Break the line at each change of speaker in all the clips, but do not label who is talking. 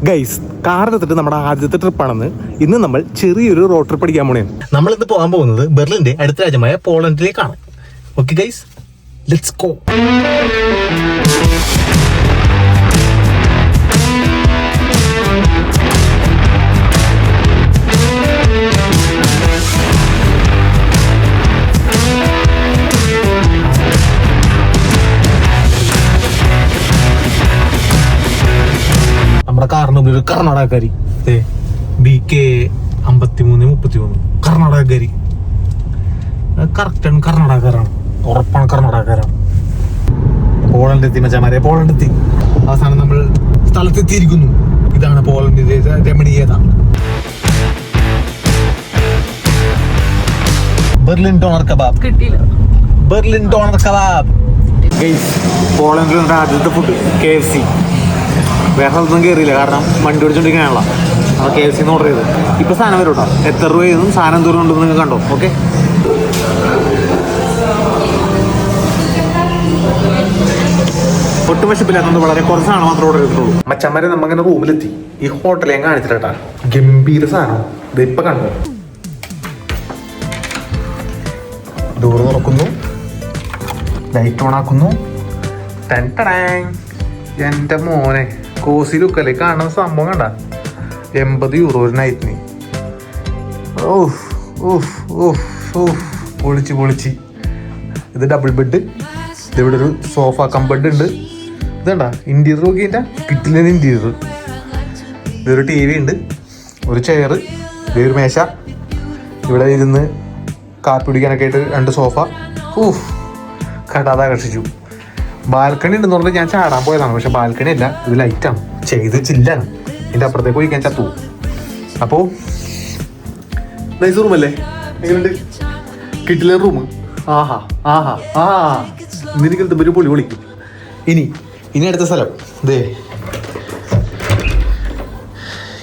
Guys, കാറെടുത്തിട്ട് നമ്മുടെ ആദ്യത്തെ ട്രിപ്പാണെന്ന്. ഇന്ന് നമ്മൾ ചെറിയൊരു റോഡ് ട്രിപ്പ് അടിക്കാൻ പോണേ.
നമ്മൾ ഇന്ന് പോകാൻ പോകുന്നത് ബെർലിന്റെ അടുത്ത രാജ്യമായ പോളണ്ടിലേക്കാണ്. Okay guys, let's go. നമ്മുടെ കാറിന് മുമ്പിൽ ഒരു കർണാടകക്കാരി BK 5333 കർണാടകക്കാരി. കറക്റ്റാണ്, കർണാടകക്കാരാണ്, ഉറപ്പാണ് കർണാടകക്കാരാണ്. പോളണ്ടെത്തി മച്ചാമാരെ, പോളണ്ടെത്തി. അവസാനം നമ്മൾ സ്ഥലത്തെത്തിയിരിക്കുന്നു. ഇതാണ് പോളണ്ടിന്റെ രമണീയത. ബെർലിൻ ഡോണർ കബാബ് കിട്ടിയില്ല. Berlin doner kebab.
പോളണ്ടിൽ ആദ്യത്തെ ഫുഡ് KFC. വേറെ സ്ഥലത്തൊന്നും കയറിയില്ല, കാരണം വണ്ടി ഓടിച്ചോണ്ടിരിക്കാനുള്ള. നമ്മൾ KFC ഓർഡർ ചെയ്ത്. ഇപ്പൊ സാധനം വരും കേട്ടോ. എത്ര രൂപയെന്നും സാധനം ദൂരം ഉണ്ടെന്ന് നിങ്ങൾ കണ്ടോ. ഓക്കെ, ഒട്ടും വിശപ്പില്ലാത്തത് വളരെ കുറച്ച് സാധനം മാത്രമേ ഓർഡർ ചെയ്തിട്ടുള്ളൂ. മച്ചന്മാരെ നമ്മങ്ങനെ റൂമിലെത്തി. ഈ ഹോട്ടൽ ഞാൻ കാണിച്ചിട്ടാ, ഗംഭീര സാധനം. ഇത് ഇപ്പൊ കണ്ടോ. ഡോർ തുറക്കുന്നു, ലൈറ്റ് ഓൺ ആക്കുന്നു. എന്റെ മോനെ, കോസി ലുക്കല്ലേ കാണുന്ന സംഭവം. കണ്ട, 80 യൂറോ ഒരു നൈറ്റിന്. പൊളിച്ച്. ഇത് ഡബിൾ ബെഡ്. ഇതിവിടെ ഒരു സോഫ കം ബെഡ് ഉണ്ട്. ഇതണ്ട ഇന്റീരിയർ നോക്കിൻ്റെ കിട്ടില്ല ഇന്റീരിയർ. ഇതൊരു TV ഉണ്ട്, ഒരു ചെയർ, ഇതൊരു മേശ, ഇവിടെ ഇരുന്ന് കാപ്പി കുടിക്കാനൊക്കെ ആയിട്ട് 2 സോഫ. കടാതാകർഷിച്ചു. ബാൽക്കണി ഉണ്ടെന്ന് പറഞ്ഞാൽ ഞാൻ ചാടാൻ പോയതാണ്, പക്ഷെ ബാൽക്കണി അല്ല, ഇത് ലൈറ്റാണ്, ചെയ്ത് ചില്ലാണ്. ഇതിൻ്റെ അപ്പുറത്തേക്ക് പോയി ഞാൻ ചത്തു. അപ്പോൾ നൈസ് റൂമല്ലേ, എങ്ങനെയുണ്ട്? കിട്ടില്ല റൂം. നിനക്ക് ഒരു പൊളി പൊളിക്കും. ഇനി അടുത്ത സ്ഥലം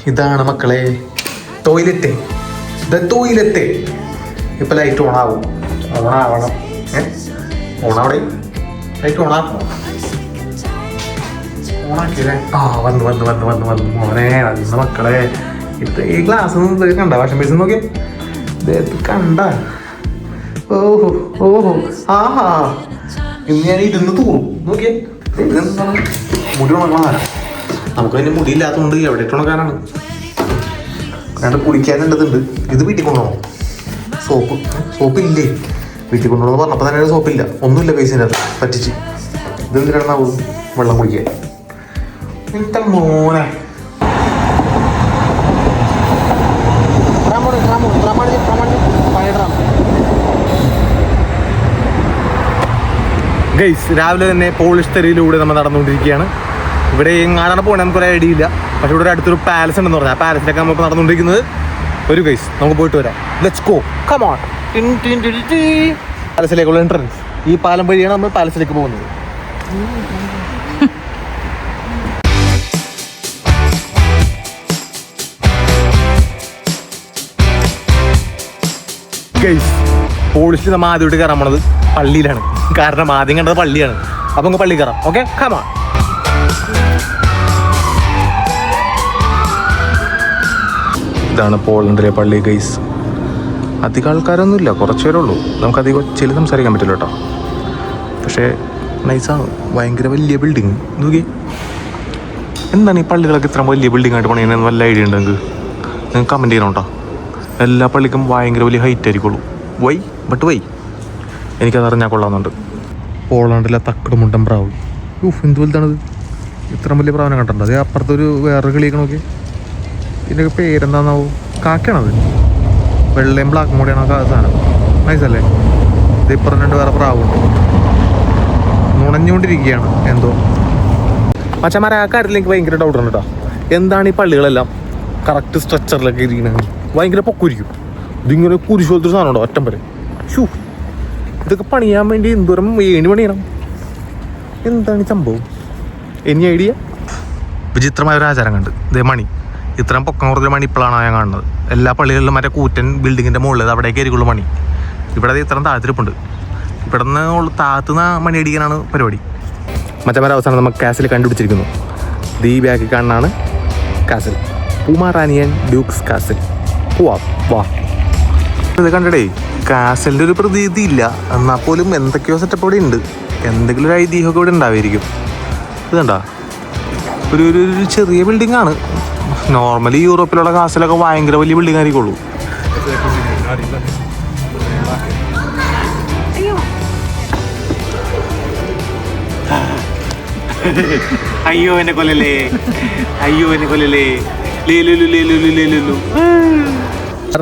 ഇതാണ് മക്കളെ, ടോയ്ലറ്റ്. ടോയ്ലറ്റ് ഇപ്പം ലൈറ്റ് ഓണാവും. ഓണാവണം. ഓണാവണേ, ലൈറ്റ് ഓണാക്കണോ? ഓണാക്കിയല്ലേ? വന്ന് മോനെ, വന്ന് മക്കളെ. ഈ ഗ്ലാസ് കണ്ട, വാഷിംഗ് ബേസിൻ നോക്കിയേ, കണ്ട. ഓഹോ ഇന്ന് ഞാൻ ഇരുന്ന് തൂറും. നോക്കിയേ, മുടി ഉണങ്ങാനാണ്. നമുക്ക് അതിൻ്റെ മുടി ഇല്ലാത്തതുകൊണ്ട് എവിടെ ഇട്ട് ഉണക്കാനാണ്. കാരണം കുളിക്കാനുണ്ടതുണ്ട്. ഇത് വീട്ടിൽ കൊണ്ടുപോകണം. സോപ്പ് ഇല്ലേ? വീട്ടിൽ കൊണ്ടുപോകണമെന്ന് പറഞ്ഞപ്പോൾ തന്നെ സോപ്പില്ല, ഒന്നുമില്ല പൈസേൻ്റെ അത് പറ്റിച്ച്. ഇതെന്തിനാണ് വെള്ളം കുടിക്കാൻ? എന്റെ മോനെ, ഗൈസ്, രാവിലെ തന്നെ പോളിഷ് തെരുവിലൂടെ നമ്മൾ നടന്നുകൊണ്ടിരിക്കുകയാണ്. ഇവിടെ എങ്ങാടാണ് പോകണേ നമുക്കൊരു ഐഡിയ ഇല്ല, പക്ഷെ ഇവിടെ ഒരു അടുത്തൊരു പാലസ് ഉണ്ടെന്ന് പറഞ്ഞാൽ ആ പാലസിലേക്ക് നമ്മൾ നടന്നുകൊണ്ടിരിക്കുന്നത്. ഒരു ഗൈസ്, നമുക്ക് പോയിട്ട് വരാം. Let's go, come on. പാലസിലേക്കുള്ള എൻട്രൻസ് ഈ പാലം വഴിയാണ് നമ്മൾ പാലസിലേക്ക് പോകുന്നത്. ഗൈസ്, പോളിഷിൽ നമ്മൾ ആദ്യമായിട്ട് കയറാൻ പോണത് പള്ളിയിലാണ്. കാരണം ആദ്യം കണ്ടത് പള്ളിയാണ്. അപ്പൊ നമുക്ക് പള്ളി കയറാം. Okay, come on. ഇതാണ് പോളണ്ടിലെ പള്ളി ഗൈസ്. അധികം ആൾക്കാരൊന്നുമില്ല, കുറച്ച് പേരേ ഉള്ളൂ. നമുക്കധികം ഒച്ചയിൽ സംസാരിക്കാൻ പറ്റില്ല കേട്ടോ, പക്ഷേ നൈസാണ്. ഭയങ്കര വലിയ ബിൽഡിങ്. നോക്കി, എന്താണ് ഈ പള്ളികളൊക്കെ ഇത്ര വലിയ ബിൽഡിംഗ് ആയിട്ട് പണിയുന്നതെന്ന് വല്ല ഐഡിയ ഉണ്ടെങ്കിൽ നിങ്ങൾക്ക് കമൻറ്റ് ചെയ്യണം കേട്ടോ. എല്ലാ പള്ളിക്കും ഭയങ്കര വലിയ ഹൈറ്റ് ആയിരിക്കുള്ളൂ. വൈ എനിക്കത് അറിഞ്ഞാൽ കൊള്ളാമെന്നുണ്ട്. പോളണ്ടിലെ തക്കടുമുണ്ടൻ പ്രാവ്. എന്ത് വലുതാണത്! ഇത്ര വലിയ പ്രാവിനെ കണ്ടിട്ടുണ്ട്. അതേ അപ്പുറത്തൊരു വേറൊരു കിളിയൊക്കെ നോക്കി. ഇതിൻ്റെയൊക്കെ പേരെന്താണെന്നാവും? കാക്കയാണത്. വെള്ളയും ബ്ലാക്കും കൂടിയാണ് ആ സാധനം. നൈസല്ലേ? ഇത് ഇപ്പുറം 2 വേറെ പ്രാവുണ്ട്, നുണഞ്ഞുകൊണ്ടിരിക്കുകയാണ് എന്തോ. മച്ചന്മാരെ, ആ കാര്യത്തിൽ എനിക്ക് ഭയങ്കര ഡൗട്ടുണ്ട് കേട്ടോ. എന്താണ് ഈ പള്ളികളെല്ലാം കറക്റ്റ് സ്ട്രക്ചറിലൊക്കെ ഇരിക്കുന്നത്? ഭയങ്കര പൊക്കുരിക്കും. ഇതിങ്ങനെ കുരിശ് പോലത്തെ ഒരു സാധനം ഉണ്ടോ ഒറ്റം വരെ. ഇതൊക്കെ പണിയാൻ വേണ്ടി എന്തോരം ഏണി പണിയണം. എന്താണ് ഈ സംഭവം? Any idea? വിചിത്രമായ ഒരു ആചാരം കണ്ട്. ഇതേ മണി, ഇത്രയും പൊക്കം കുറഞ്ഞ മണി ഇപ്പോഴാണ് ഞാൻ കാണുന്നത്. എല്ലാ പള്ളികളിലും മറ്റേ കൂറ്റൻ ബിൽഡിങ്ങിൻ്റെ മുകളിൽ അവിടേക്ക് ആയിരിക്കുള്ളൂ മണി. ഇവിടെ ഇത്രയും താഴ്ത്തിരിപ്പുണ്ട്. ഇവിടെ നിന്ന് താഴ്ത്തുന്ന മണി അടിക്കാനാണ് പരിപാടി. മറ്റന്മാരെ അവസാനം നമുക്ക് കാസിൽ കണ്ടുപിടിച്ചിരിക്കുന്നു. ഈ ബാക്കിൽ കാണാനാണ് കാസിൽ, പൂമാറാനിയൻ ഡ്യൂക്സ് കാസിൽ. പോവാം, വാ. ഇത് കണ്ടടേ, കാസലിൻ്റെ ഒരു പ്രതീതി ഇല്ല, എന്നാൽ പോലും എന്തൊക്കെയോ സെറ്റപ്പ് ഇവിടെ ഉണ്ട്. എന്തെങ്കിലും ഒരു ഐതിഹ്യമൊക്കെ ഇവിടെ ഉണ്ടാവുമായിരിക്കും. ഇത് കണ്ടാ, ഒരു ചെറിയ ബിൽഡിംഗ് ആണ്. നോർമലി യൂറോപ്പിലുള്ള കാസിലൊക്കെ ഭയങ്കര വലിയ ബിൽഡിംഗ് ആയിരിക്കുള്ളൂ.
അയ്യോ എന്നെ കൊല്ലല്ലേ, അയ്യോ എന്നെ കൊല്ലല്ലേ.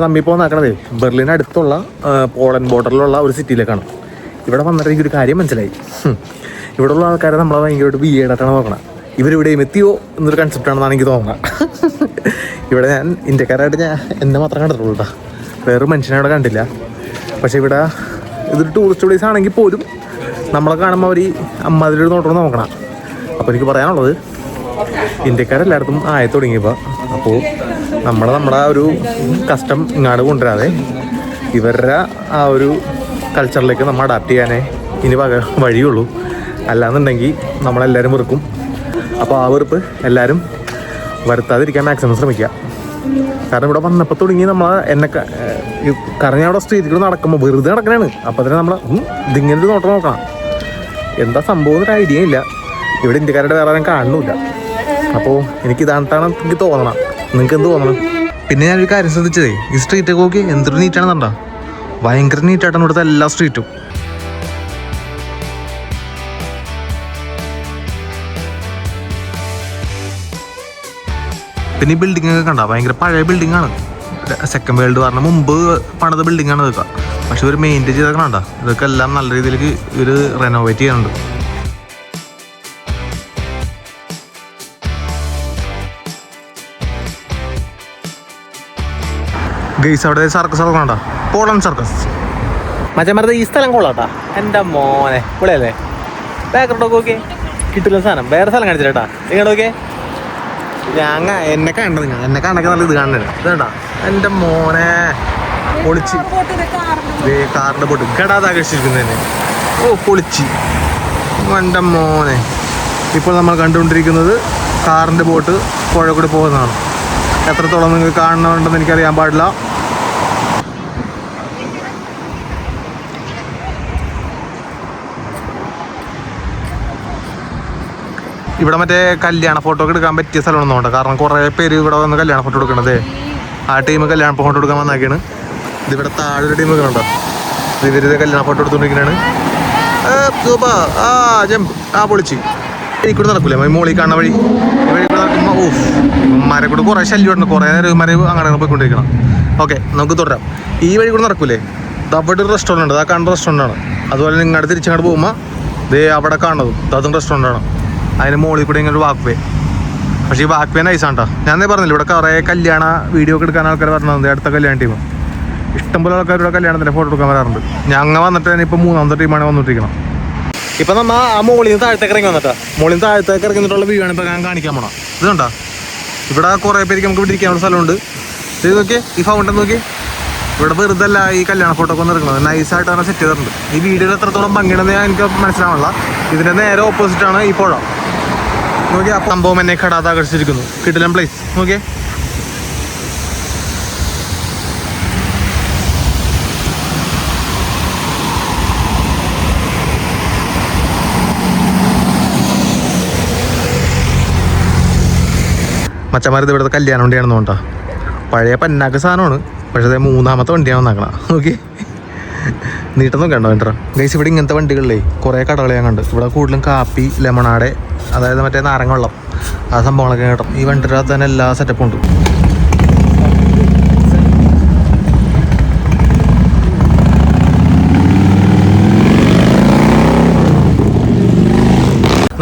നമ്മിപ്പോൾ നോക്കണതേ ബെർലിന് അടുത്തുള്ള പോളണ്ട് ബോർഡറിലുള്ള ഒരു സിറ്റിയിലേക്കാണ്. ഇവിടെ വന്നിട്ട് എനിക്കൊരു കാര്യം മനസ്സിലായി. ഇവിടെ ഉള്ള ആൾക്കാരെ നമ്മളെ ഭയങ്കരമായിട്ട് ബിഎഡായിട്ടാണ് നോക്കണം. ഇവരിവിടെയും എത്തിയോ എന്നൊരു കൺസെപ്റ്റാണെന്നാണ് എനിക്ക് തോന്നുന്നത്. ഇവിടെ ഞാൻ ഇന്ത്യക്കാരായിട്ട് എന്നെ മാത്രം കണ്ടിട്ടുള്ളൂ കേട്ടോ, വേറെ മനുഷ്യനെ ഇവിടെ കണ്ടില്ല. പക്ഷെ ഇവിടെ ഇതൊരു ടൂറിസ്റ്റ് പ്ലേസ് ആണെങ്കിൽ പോലും നമ്മളെ കാണുമ്പോൾ അവർ അമ്മാതിരി നോക്കണം. അപ്പോൾ എനിക്ക് പറയാനുള്ളത്, ഇന്ത്യക്കാരെല്ലായിടത്തും ആയി തുടങ്ങിയപ്പോൾ അപ്പോൾ നമ്മുടെ ആ ഒരു കസ്റ്റം ഇങ്ങോട്ട് കൊണ്ടുവരാതെ ഇവരുടെ ആ ഒരു കൾച്ചറിലേക്ക് നമ്മൾ അഡാപ്റ്റ് ചെയ്യാനേ ഇനി വഴിയുള്ളൂ. അല്ലാന്നുണ്ടെങ്കിൽ നമ്മളെല്ലാവരും വെറുക്കും. അപ്പോൾ ആ വെറുപ്പ് എല്ലാവരും വരുത്താതിരിക്കാൻ മാക്സിമം ശ്രമിക്കുക. കാരണം ഇവിടെ വന്നപ്പോൾ തുടങ്ങി കാരണം ഞാൻ അവിടെ സ്ട്രീറ്റിൽ നടക്കുമ്പോൾ വെറുതെ നടക്കണതാണ്. അപ്പോൾ തന്നെ നമ്മൾ ഇതിങ്ങനൊരു നോക്കണം, എന്താ സംഭവം എന്നൊരു ഐഡിയ ഇല്ല. ഇവിടെ ഇന്ത്യക്കാരുടെ വേറെ ആരും കാണുന്നില്ല. അപ്പോൾ എനിക്കിതാണ് എനിക്ക് തോന്നണം. നിങ്ങൾക്ക് എന്ത് തോന്നണം? പിന്നെ ഞാനൊരു കാര്യം ശ്രദ്ധിച്ചതേ, ഈ സ്ട്രീറ്റൊക്കെ നോക്കി എന്തൊരു നീറ്റാണെന്നുണ്ടോ, ഭയങ്കര നീറ്റായിട്ടാണ് ഇവിടുത്തെ എല്ലാ സ്ട്രീറ്റും. പിന്നെ ഈ ബിൽഡിംഗ് ഒക്കെ കണ്ട ഭയങ്കര പഴയ ബിൽഡിംഗ് ആണ്. സെക്കൻഡ് വേൾഡ് വാറിന് മുമ്പ് പണിത ബിൽഡിംഗ് ആണ് ഇതൊക്കെ. പക്ഷെ ഇവർ മെയിൻറ്റെയിൻ ചെയ്തൊക്കെ കണ്ട ഇതൊക്കെ എല്ലാം നല്ല രീതിയിലേക്ക് ഇവർ റെനോവേറ്റ് ചെയ്യാനുണ്ട്. ഗെയ്സ് അവിടെ സർക്കസ് ഇറങ്ങണ്ട, പോളണ്ട് സർക്കസ്.
മച്ചന്മാരുടെ ഈ സ്ഥലം കൊള്ളാട്ടാ, എൻ്റെ മോനെ പൊളിയല്ലേ. ബാക്ക്ഗ്രൗണ്ടൊക്കെ ഓക്കെ, കിട്ടില്ല സാധനം. വേറെ സ്ഥലം കാണിച്ചിട്ടാ നിങ്ങളുടെ ഓക്കെ.
എന്നെ കണ്ടൊക്കെ നല്ല ഇത് കാണുന്നത് ഇതേട്ടാ, എൻ്റെ മോനെ പൊളിച്ച്. കാറിൻ്റെ ബോട്ട് ഗടാതാകർഷിക്കുന്നത് തന്നെ, ഓ പൊളിച്ച് എൻ്റെ മോനെ. ഇപ്പോൾ നമ്മൾ കണ്ടുകൊണ്ടിരിക്കുന്നത് കാറിൻ്റെ ബോട്ട് പുഴ കൂടി പോകുന്നതാണ്. എത്രത്തോളം നിങ്ങൾക്ക് കാണണമെന്നുണ്ടെന്ന് എനിക്കറിയാൻ പാടില്ല. ഇവിടെ മറ്റേ കല്യാണ ഫോട്ടോ ഒക്കെ എടുക്കാൻ പറ്റിയ സ്ഥലമൊന്നും ഉണ്ട്. കാരണം കുറേ പേര് ഇവിടെ വന്ന് കല്യാണ ഫോട്ടോ എടുക്കണത്. ആ ടീം കല്യാണ ഫോട്ടോ എടുക്കാൻ വന്നാക്കിയാണ്. ഇതിവിടെ താഴെ ഒരു ടീം കണ്ടോ, ഇവരിത് കല്യാണ ഫോട്ടോ എടുത്തുകൊണ്ടിരിക്കുന്നതാണ്. പൊളിച്ച് എനിക്കൂടെ നടക്കൂലേ മോളി കാണുന്ന വഴി കൂടെ നടക്കുമ്പോൾ ഉമ്മാരെ കൂടെ കുറേ ശല്യമുണ്ട്. കുറേ നേരം ഉമ്മാരെ അങ്ങനെ പോയിക്കൊണ്ടിരിക്കണം. ഓക്കെ, നമുക്ക് തുടരാം. ഈ വഴി കൂടെ നടക്കൂലേ, അവിടെ ഒരു റെസ്റ്റോറൻറ്റ് ഉണ്ട്, ആ കാണുന്ന റെസ്റ്റോറൻ്റ് ആണ്. അതുപോലെ നിങ്ങളുടെ തിരിച്ചങ്ങോട്ട് പോകുമ്പോൾ ദേ അവിടെ കാണുന്നതും അതും റെസ്റ്റോറൻ്റ് ആണ്. അതിന് മുകളിൽ കൂടെ ഇങ്ങനെ ഒരു വാക്ക് വേ. പക്ഷേ ഈ വാക്ക് വേ നൈസാണ് കേട്ടോ. ഞാൻ പറഞ്ഞില്ല, ഇവിടെ കുറേ കല്യാണ വീഡിയോ ഒക്കെ എടുക്കാൻ ആൾക്കാർ പറഞ്ഞത്. അടുത്ത കല്യാണ ടീം ഇഷ്ടംപോലെ ആൾക്കാർ ഇവിടെ കല്യാണത്തിൻ്റെ ഫോട്ടോ എടുക്കാൻ വരാറുണ്ട്. ഞങ്ങൾ വന്നിട്ട് തന്നെ ഇപ്പോൾ 3ാമത്തെ ടീമാണ് വന്നിട്ടിരിക്കണം. ഇപ്പം നമ്മൾ ആ മുകളിൽ നിന്ന് താഴത്തേക്ക് ഇറങ്ങി വന്നിട്ടാ, മുകളിൽ നിന്ന് താഴത്തേക്ക് ഇറങ്ങിയിട്ടുള്ള വ്യൂ ആണ് ഇപ്പോൾ ഞാൻ കാണിക്കാൻ പോണം. ഇത് കണ്ടോ, ഇവിടെ കുറേ പേർക്ക് നമുക്ക് ഇവിടെ ഇരിക്കാനുള്ള സ്ഥലമുണ്ട്. ഇത് നോക്കിയേ, ഈ ഫൗണ്ടൻ നോക്കി. ഇവിടെ വെറുതെ അല്ല ഈ കല്യാണ ഫോട്ടോ ഒക്കെ ഒന്ന് ഇറങ്ങുന്നത്, നൈസായിട്ട് തന്നെ സെറ്റ് ചെയ്തിട്ടുണ്ട്. ഈ വീഡിയോയിൽ എത്രത്തോളം ഭംഗിയുണ്ടെന്ന് എനിക്ക് മനസ്സിലാവണില്ല. ഇതിൻ്റെ നേരെ ഓപ്പോസിറ്റാണ് ഈ പുഴ. നോക്കിയാൽ ആ സംഭവം എന്നെ കടാതാകർഷിച്ചിരിക്കുന്നു. കിടിലൻ പ്ലേസ് നോക്കിയേ. മച്ചന്മാരത് ഇവിടുത്തെ കല്യാണ വണ്ടിയാണെന്ന് തോണ്ടാ. പഴയ പന്നാക്ക് സാധനമാണ്, പക്ഷേ അത് 3ാമത്തെ വണ്ടിയാണ് വന്നാക്കണം. ഓക്കെ, നീട്ടം നോക്കണ്ടോ വേണ്ട ഗൈസ്. ഇവിടെ ഇങ്ങനത്തെ വണ്ടികളിലേ കുറേ കടകൾ ഞാൻ കണ്ട്. ഇവിടെ കൂടുതലും കാപ്പി, ലെമണാടെ, അതായത് മറ്റേ നാരങ്ങ വെള്ളം, ആ സംഭവങ്ങളൊക്കെ കേട്ടോ. ഈ വണ്ടിയുടെ തന്നെ എല്ലാ സെറ്റപ്പും ഉണ്ട്.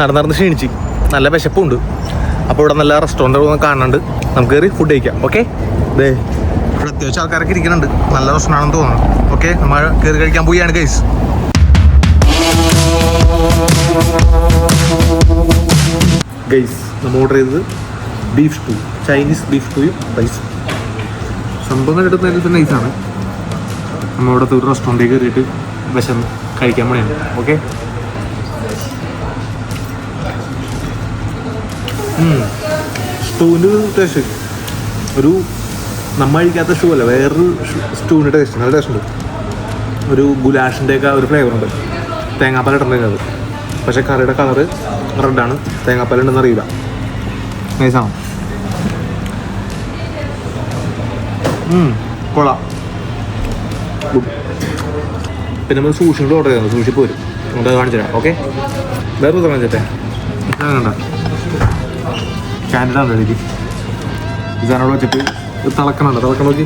നടന്ന് ക്ഷീണിച്ച് നല്ല വിശപ്പുണ്ട്. അപ്പോൾ ഇവിടെ നല്ല റെസ്റ്റോറൻറ്റ് കാണുന്നുണ്ട്, നമുക്ക് കയറി ഫുഡ് കഴിക്കാം. ഓക്കെ, ദേ ഇവിടെ അത്യാവശ്യം ആൾക്കാരൊക്കെ ഇരിക്കുന്നുണ്ട്, നല്ല റെസ്റ്റോറൻ്റ് ആണെന്ന് തോന്നുന്നു. ഓക്കെ, നമ്മൾ കയറി കഴിക്കാൻ പോവുകയാണ് ഗൈസ്. നമ്മൾ ഓർഡർ ചെയ്തത് ബീഫ് സ്റ്റൂ, ചൈനീസ് ബീഫ് സ്റ്റൂയും റൈസും. സംഭവം കണ്ടിട്ട് നൈസാണ്. നമ്മൾ ഇവിടുത്തെ ഒരു റെസ്റ്റോറൻറ്റിൽ കയറിയിട്ട് വിശന്ന് കഴിക്കാൻ വേണ്ടിയാണ്. ഓക്കെ, സ്റ്റൂവിൻ്റെ ടേസ്റ്റ് ഒരു നമ്മൾ കഴിക്കാത്ത സ്റ്റൂ അല്ല, വേറൊരു സ്റ്റൂവിൻ്റെ ടേസ്റ്റ്, നല്ല ടേസ്റ്റ് ഉണ്ട്. ഒരു ഗുലാഷിൻ്റെയൊക്കെ ഒരു ഫ്ലേവറുണ്ട്, തേങ്ങാപ്പാൽ ഇട്ടുണ്ടെങ്കിൽ അത്. പക്ഷേ കറിയുടെ കളറ് റെഡാണ്, തേങ്ങാപ്പാൽ ഉണ്ടെന്ന് അറിയില്ല. നൈസാണ്, കൊള്ളാം. പിന്നെ നമ്മൾ സൂഷി കൂടെ ഓർഡർ ചെയ്തത്, സൂഷി പോരും, നമുക്ക് കാണിച്ചു തരാം. ഓക്കെ, വേറെ ദിവസം കാണിച്ചേ. കണ്ട ക്യാൻഡിഡാണ് എനിക്ക് ഇതാണോട് വെച്ചിട്ട് തിളക്കണുണ്ട്, തിളക്കം നോക്കി.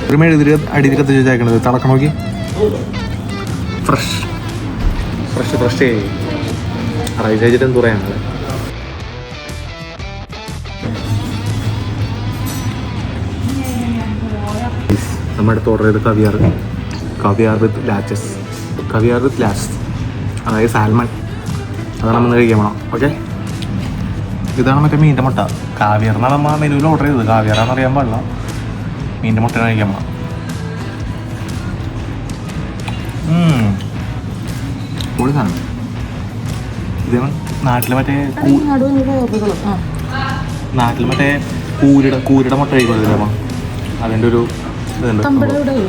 ഒരു മെഴുതിരി അടിയിൽ കത്തിച്ച് വെച്ചേക്കണത്, തിളക്കം നോക്കി. ഫ്രഷ് ഫ്രഷ് ഫ്രഷ് റൈസ് കഴിച്ചിട്ട് എന്ത് പറയാനുള്ളത്. നമ്മുടെ അടുത്ത് ഓർഡർ ചെയ്ത് കവിയാർ വിത്ത് ലാച്ചസ്, കവിയാർ വിത്ത് ലാസ്, അതായത് സാൽമൺ. അതാണ് നമ്മൾ കഴിക്കാൻ പോകണം. ഓക്കെ, ഇതാണ് മറ്റേ മീൻ്റെ മുട്ട. കാവിയറിനാണ് നമ്മൾ ആ മെനുവിൽ ഓർഡർ ചെയ്തത്, കാവിയറാണെന്ന് അറിയാൻ പാടില്ല. മീൻ്റെ മുട്ട കഴിക്കാൻ പോകണം. പൊളി സാധനം. ഇത് നാട്ടിൽ മറ്റേ കൂരിയുടെ മുട്ട കഴിക്കുന്നില്ല, അതിൻ്റെ ഒരു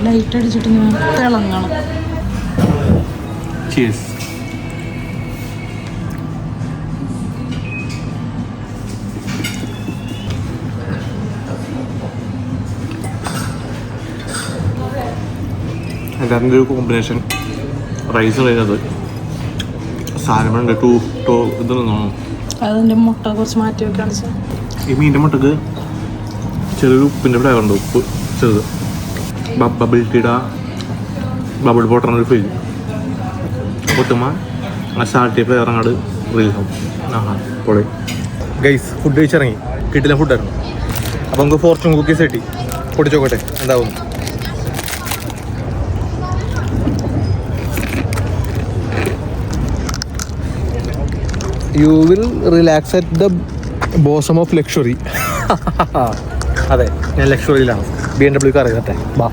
ലൈറ്റ് അടിച്ചിട്ട് ഇങ്ങനെ തിളങ്ങണം.
ചീസ്. അതിൻ്റെ ഒരു കോമ്പിനേഷൻ റൈസ് കഴിച്ചത് സാലമൺ ടു ഇത് തോന്നുന്നു.
അതിൻ്റെ മുട്ട കുറച്ച് മാറ്റി വെക്കാണ്.
ഈ മീൻ്റെ മുട്ടക്ക് ചെറിയൊരു ഉപ്പിൻ്റെ ഫ്ലേവർ ഉണ്ട്, ഉപ്പ് ചെറുത്. ബബിൾ ടീയുടെ ബബിൾ വാട്ടറിനൊരു ഫീൽ പൊട്ടുമ്പോൾ ആ സാൾട്ടി ഫ്ലേവർ അങ്ങോട്ട് റിലീസാവും. പൊളി. ഗൈസ്, ഫുഡ് കഴിച്ചിറങ്ങി, കിട്ടില്ല ഫുഡായിരുന്നു. അപ്പോൾ നമുക്ക് ഫോർച്യൂൺ കുക്കീസ് കിട്ടി, പൊടിച്ചോക്കട്ടെ എന്താവും. You will relax at the bosom of luxury. അതെ, ഞാൻ ലക്ഷറിയിലാണ്. BMW കാർ കട്ടെ ബാ.